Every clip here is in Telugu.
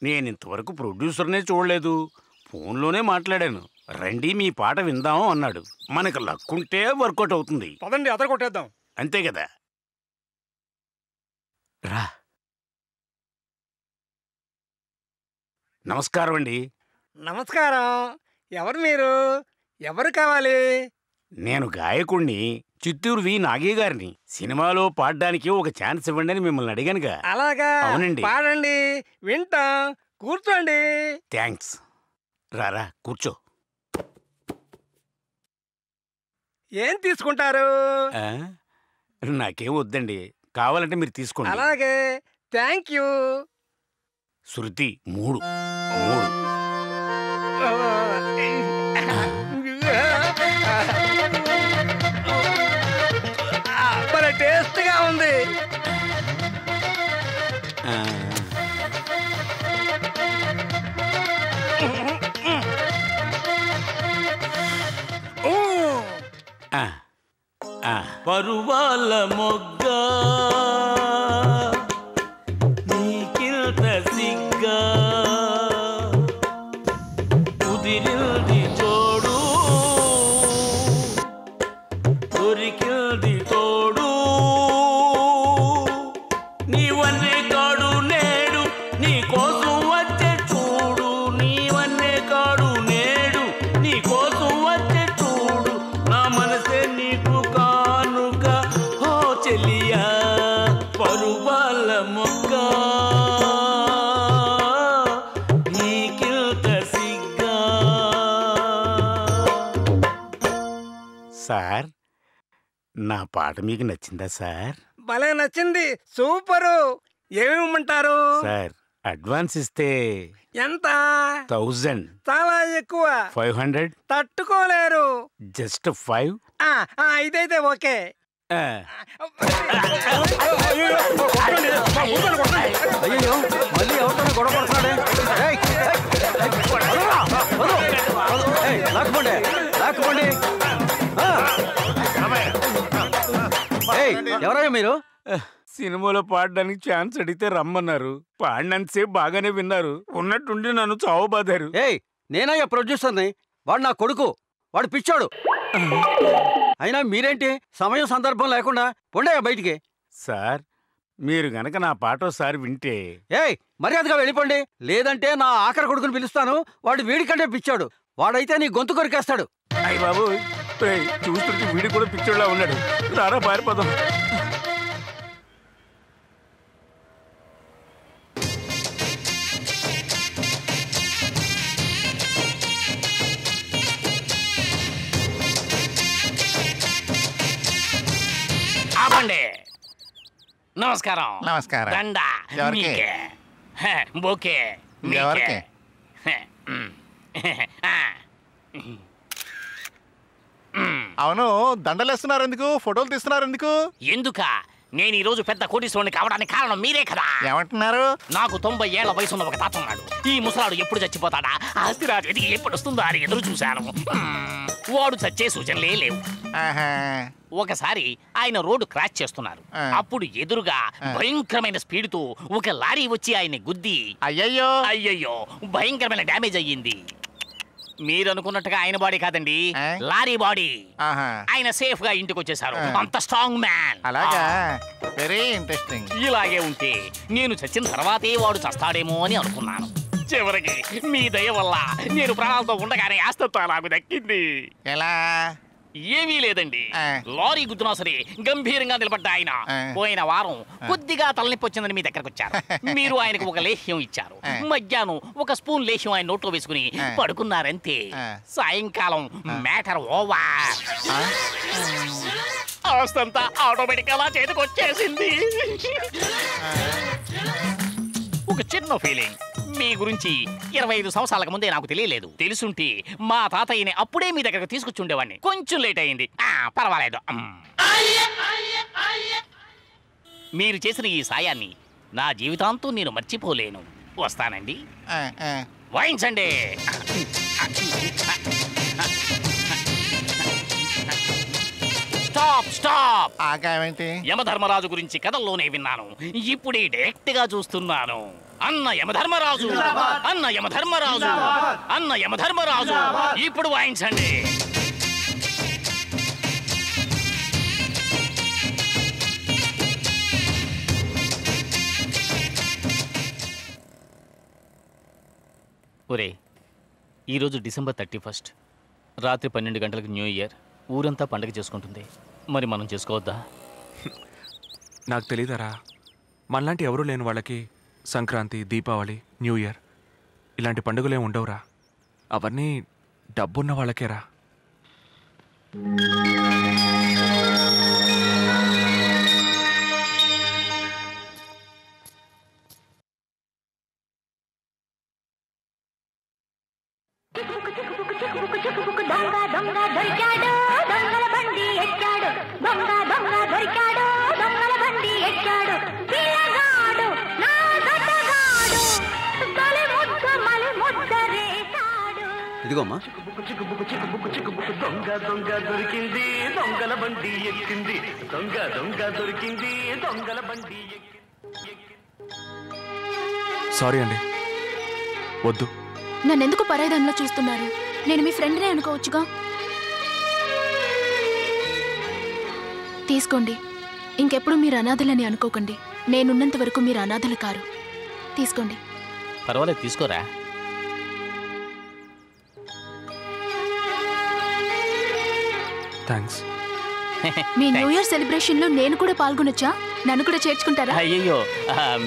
నేను ఇంతవరకు ప్రొడ్యూసర్నే చూడలేదు, ఫోన్లోనే మాట్లాడాను. రండి మీ పాట విందాం అన్నాడు. మనకు లక్కుంటే వర్కౌట్ అవుతుంది. పదండి అదర కొట్టేద్దాం. అంతే కదా. రా. నమస్కారం అండి. నమస్కారం. ఎవరు మీరు? ఎవరు కావాలి? నేను గాయకుణ్ణి, చిత్తూరు వి నాగయ్య గారిని. సినిమాలో పాడడానికి ఒక ఛాన్స్ ఇవ్వండి అని మిమ్మల్ని అడిగానుగా. అలాగా? అవునండి. పాడండి, వింటాం. కూర్చోండి. థ్యాంక్స్. రారా కూర్చో. ఏం తీసుకుంటారు? నాకేం వద్దండి, కావాలంటే మీరు తీసుకోండి. అలాగే, థ్యాంక్ యూ. శృతి 3 మరి టేస్ట్గా ఉంది. పరువాల మొగ్గ నీకింత సిగ్గా కుదిరిల్ది తోడు దొరికిల్ది తోడు నీవన్నే కాడు నేడు నీ కోసం వచ్చే చూడు నీవన్నే కాడు నేడు నీ కోసం వచ్చే చూడు నా మనసే నీకు కానుక ఓ చెలియా పరువాల మొగ్గ నీకింత సిగ్గా. సార్, నా పాట మీకు నచ్చిందా సార్? భలే నచ్చింది, సూపరు. ఏమిమ్మంటారు? సార్, అడ్వాన్స్ ఇస్తే ఎంత? 1000. చాలా ఎక్కువ. 500. తట్టుకోలేరు. జస్ట్ 5. ఇదైతే ఓకే. అయ్యో, మళ్ళీ ఎవరితో గొడవ పడుతున్నాడే? లాక్కుపోండి. ఎవరయ్యా మీరు? సినిమాలో పాడడానికి ఛాన్స్ అడిగితే రమ్మన్నారు. పాడినంతసేపు బాగానే విన్నారు, ఉన్నట్టుండి నన్ను చావబాదారు. నేనయ్యా ప్రొడ్యూసర్ని, వాడు నా కొడుకు, వాడు పిచ్చాడు. అయినా మీరేంటి సమయం సందర్భం లేకుండా పొండయ్యా బయటికి. సార్, మీరు గనక నా పాట ఒకసారి వింటే. మర్యాదగా వెళ్ళిపోండి, లేదంటే నా ఆఖరి కొడుకుని పిలుస్తాను. వాడు వీడికంటే పిచ్చాడు, వాడైతే నీ గొంతు కొరికేస్తాడు. అయ్య బాబు, చూస్తుంటే వీడి కూడా పిచ్చోళ్ళ ఉన్నాడు. రారా పారిపోదాం. నమస్కారం. నమస్కారం. దండా ఎవరికి? బోకే ఎవరికి? అవును, దండలేస్తున్నారు ఎందుకు? ఫోటోలు తీస్తున్నారు ఎందుకు? ఎందుక? నేను ఈ రోజు పెద్ద కోటీశ్వరుని కావడానికి కారణం మీరే కదా. ఏమంటున్నారు? నాకు 90 ఏళ్ల వయసున్న ఒక తాత ఉన్నాడు. ఈ ముసలాడు ఎప్పుడు చచ్చిపోతాడా, ఆస్తిరాజు ఎదిగి ఎప్పుడు వస్తుందో అని ఎదురు చూశాను. వాడు చచ్చే సూచనలే లేవు. ఒకసారి ఆయన రోడ్డు క్రాష్ చేస్తున్నారు. అప్పుడు ఎదురుగా భయంకరమైన స్పీడ్ తో ఒక లారీ వచ్చి ఆయన్ని గుద్ది అయ్యయ్యో భయంకరమైన డ్యామేజ్ అయ్యింది. మీరు అనుకున్నట్టుగా ఆయన బాడీ కాదండి, లారీ బాడీ. ఆయన సేఫ్ గా ఇంటికి వచ్చేసారు. అంత స్ట్రాంగ్ మ్యాన్. అలాగా, వెరీ ఇంట్రెస్టింగ్. ఇలాగే ఉంటే నేను చచ్చిన తర్వాతే వాడు చస్తాడేమో అని అనుకున్నాను. చివరికి మీ దయ వల్ల నేను ప్రాణాలతో ఉండగానే ఆస్తిత్వం నాకు దక్కింది. ఎలా? ఏమీ లేదండి, లారీ గుద్దునా సరే గంభీరంగా నిలబడ్డ ఆయన పోయిన వారం కొద్దిగా తలనొప్పి వచ్చిందని మీ దగ్గరకు వచ్చారు. మీరు ఆయనకు ఒక లేహ్యం ఇచ్చారు. మధ్యాహ్నం ఒక స్పూన్ లేహ్యం ఆయన నోట్లో వేసుకుని పడుకున్నారంతే. సాయంకాలం మ్యాటర్ ఓవర్. ఆస్తంతా ఆటోమేటిక్ గా చేతికి వచ్చేసింది. ఒక చిన్న ఫీలింగ్ మీ గురించి 25 సంవత్సరాలకు ముందే నాకు తెలియలేదు. తెలుసుంటే మా తాతయ్యని అప్పుడే మీ దగ్గరకు తీసుకొచ్చి ఉండేవాడిని. కొంచెం లేట్ అయింది, పర్వాలేదు. మీరు చేసిన ఈ సాయాన్ని నా జీవితాంతం నేను మర్చిపోలేను. వస్తానండి. వాయించండి. Stop stop. ఆగామేంటి? యమధర్మరాజు గురించి కథల్లోనే విన్నాను, ఇప్పుడే డైరెక్ట్ గా చూస్తున్నాను. అన్న యమధర్మరాజు, అన్న యమధర్మరాజు, అన్న యమధర్మరాజు. ఇప్పుడు వాయించండి. ఒరే, ఈరోజు డిసెంబర్ 31, రాత్రి 12 గంటలకు న్యూ ఇయర్. ఊరంతా పండగ చేసుకుంటుంది. మరి మనం చేసుకోవద్దా? నాకు తెలీదరా, మనలాంటి ఎవరూ లేని వాళ్ళకి సంక్రాంతి, దీపావళి, న్యూ ఇయర్ ఇలాంటి పండుగలే ఉండవురా. అవన్నీ డబ్బున్న వాళ్ళకేరా. దొంగ దొంగ దొరికాడు, దొంగల బండి ఎక్కాడు. దొంగ దొంగ దొరికాడు, దొంగల బండి ఎక్కాడు. పిల్లగాడు నా దొంగగాడు, తొలి ముద్ద మలి ముద్ద రేశాడు. ఇదిగోమ్మా. దొంగ దొంగ దొరికింది, దొంగల బండి ఎక్కింది. దొంగ దొంగ దొరికింది, దొంగల బండి ఎక్కింది. సారీ అండి, వద్దు. నన్నెందుకు పరాయిదానిలో చూస్తున్నారు? నేను మీ ఫ్రెండ్నే అనుకోవచ్చుగా. తీసుకోండి. ఇంకెప్పుడు మీరు అనాథలని అనుకోకండి. నేనున్నంత వరకు మీరు అనాథలు కారు. తీసుకోండి. పర్వాలేదు, తీసుకోరా. థ్యాంక్స్. మీ న్యూ ఇయర్ సెలబ్రేషన్ లో నేను కూడా పాల్గొనొచ్చా? నన్ను కూడా చేర్చుకుంటారా? అయ్యో,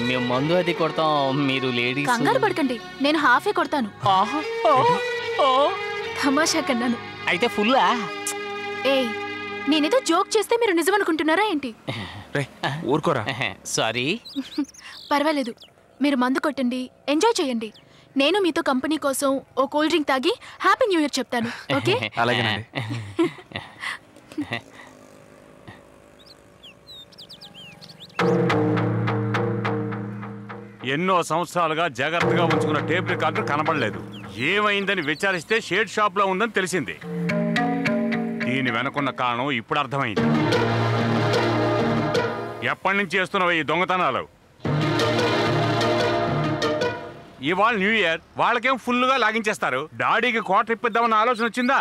మేము మందు అది కొడతాం, మీరు లేడీస్. కంగారు పడకండి, నేను హాఫే కొడతాను. తమాషా కన్నాను. అయితే ఫుల్లా? ఏయ్, నేనేదో జోక్ చేస్తే మీరు నిజమనుకుంటున్నారా ఏంటి? ఊరుకోరా. సారీ. పర్వాలేదు, మీరు మందు కొట్టండి, ఎంజాయ్ చేయండి. నేను మీతో కంపెనీ కోసం ఓ కూల్ డ్రింక్ తాగి హ్యాపీ న్యూ ఇయర్ చెప్తాను. ఓకే? అలాగేనండి. ఎన్నో సంవత్సరాలుగా జాగ్రత్తగా ఉంచుకున్న టేప్ రికార్డర్ కనబడలేదు. ఏమైందని విచారిస్తే షేడ్ షాప్ లో ఉందని తెలిసింది. దీని వెనకున్న కారణం ఇప్పుడు అర్థమైంది. ఎప్పటి నుంచి చేస్తున్నావు ఈ దొంగతనాలు? ఇవాళ న్యూ ఇయర్, వాళ్ళకేం ఫుల్గా లాగించేస్తారు. డాడీకి క్వార్టర్ ఇప్పిద్దామన్న ఆలోచన వచ్చిందా?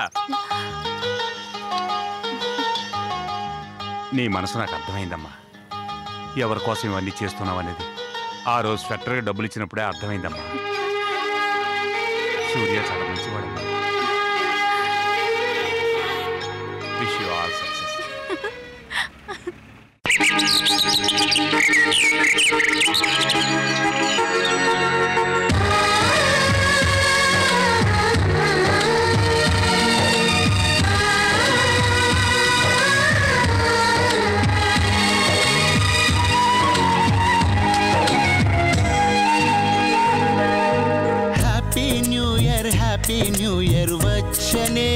నీ మనసు నాకు అర్థమైందమ్మా, ఎవరి కోసం ఇవన్నీ చేస్తున్నావు అనేది. ఆ రోజు స్వెటర్గా డబ్బులు ఇచ్చినప్పుడే అర్థమైందమ్మా. సూర్య చాలా మంచివాడమ్మా. Wish you all success. Happy new year వచ్చనే,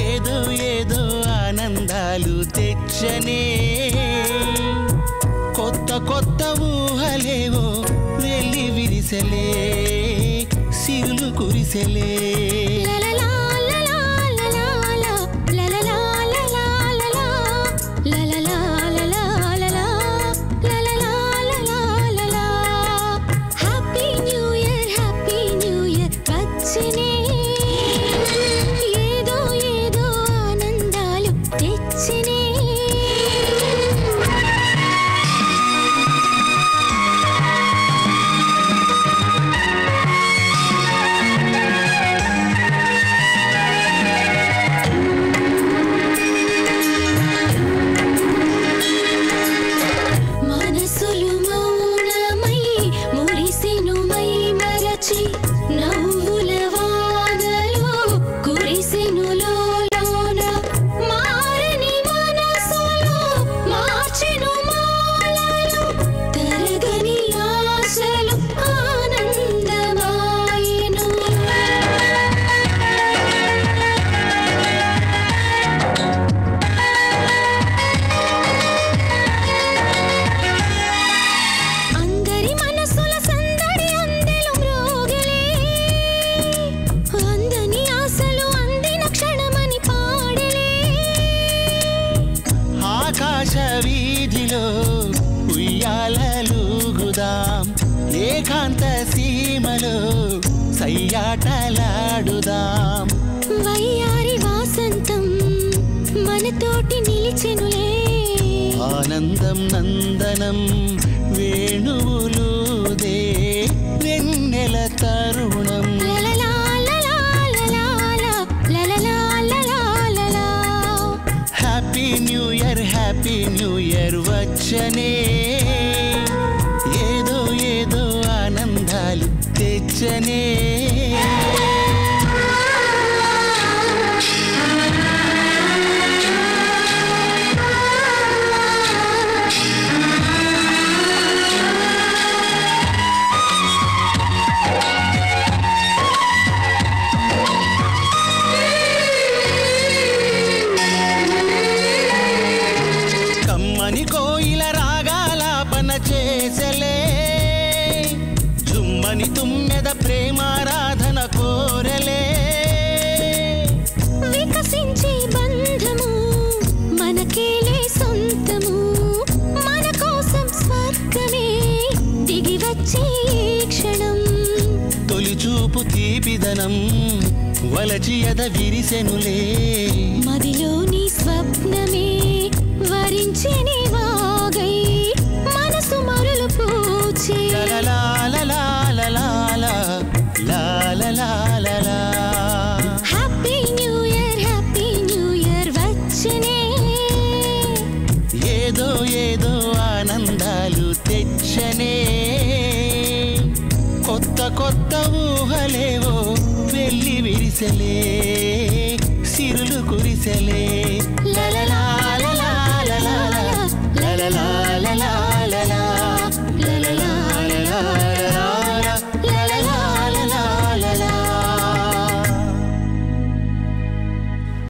ఏదో ఏదో ఆనందాలు తెచ్చనే. కొత్త కొత్త ఊహలేవో వెళ్ళి విరిసలే, సిరులు కురిసెలే. ఏకాంత సీమలో సయ్యాటలాడుదాం. వయ్యారి వాసంతం మనతోటి నిలిచెనులే. ఆనందం నందనం వేణువులుదే వెన్నెల తరుణం. హ్యాపీ న్యూ ఇయర్ వచ్చనే ఏదో ఏదో ఆనందాలు తెచ్చనే. కమ్మని కోయిల రాగాలాపన చేసలే, జుమ్మని తుమ్మెద ప్రేమారాధన కోరలే. వికసించే బంధము మనకేలే సొంతము, మన కోసం స్వర్గమే దిగి వచ్చే క్షణం. తొలి చూపు తీపిదనం వలచి ఎద విరిసెనులే. మదిలోని స్వప్నమే వరించెని వాగై మనసు మరులు పూచే. హ్యాపీ న్యూ ఇయర్ వచ్చనే ఏదో ఏదో ఆనందాలు తెచ్చనే. కొత్త కొత్త ఊహలేవో వెళ్ళి విరిసెలే, సిరులు కురిసెలే. లలలా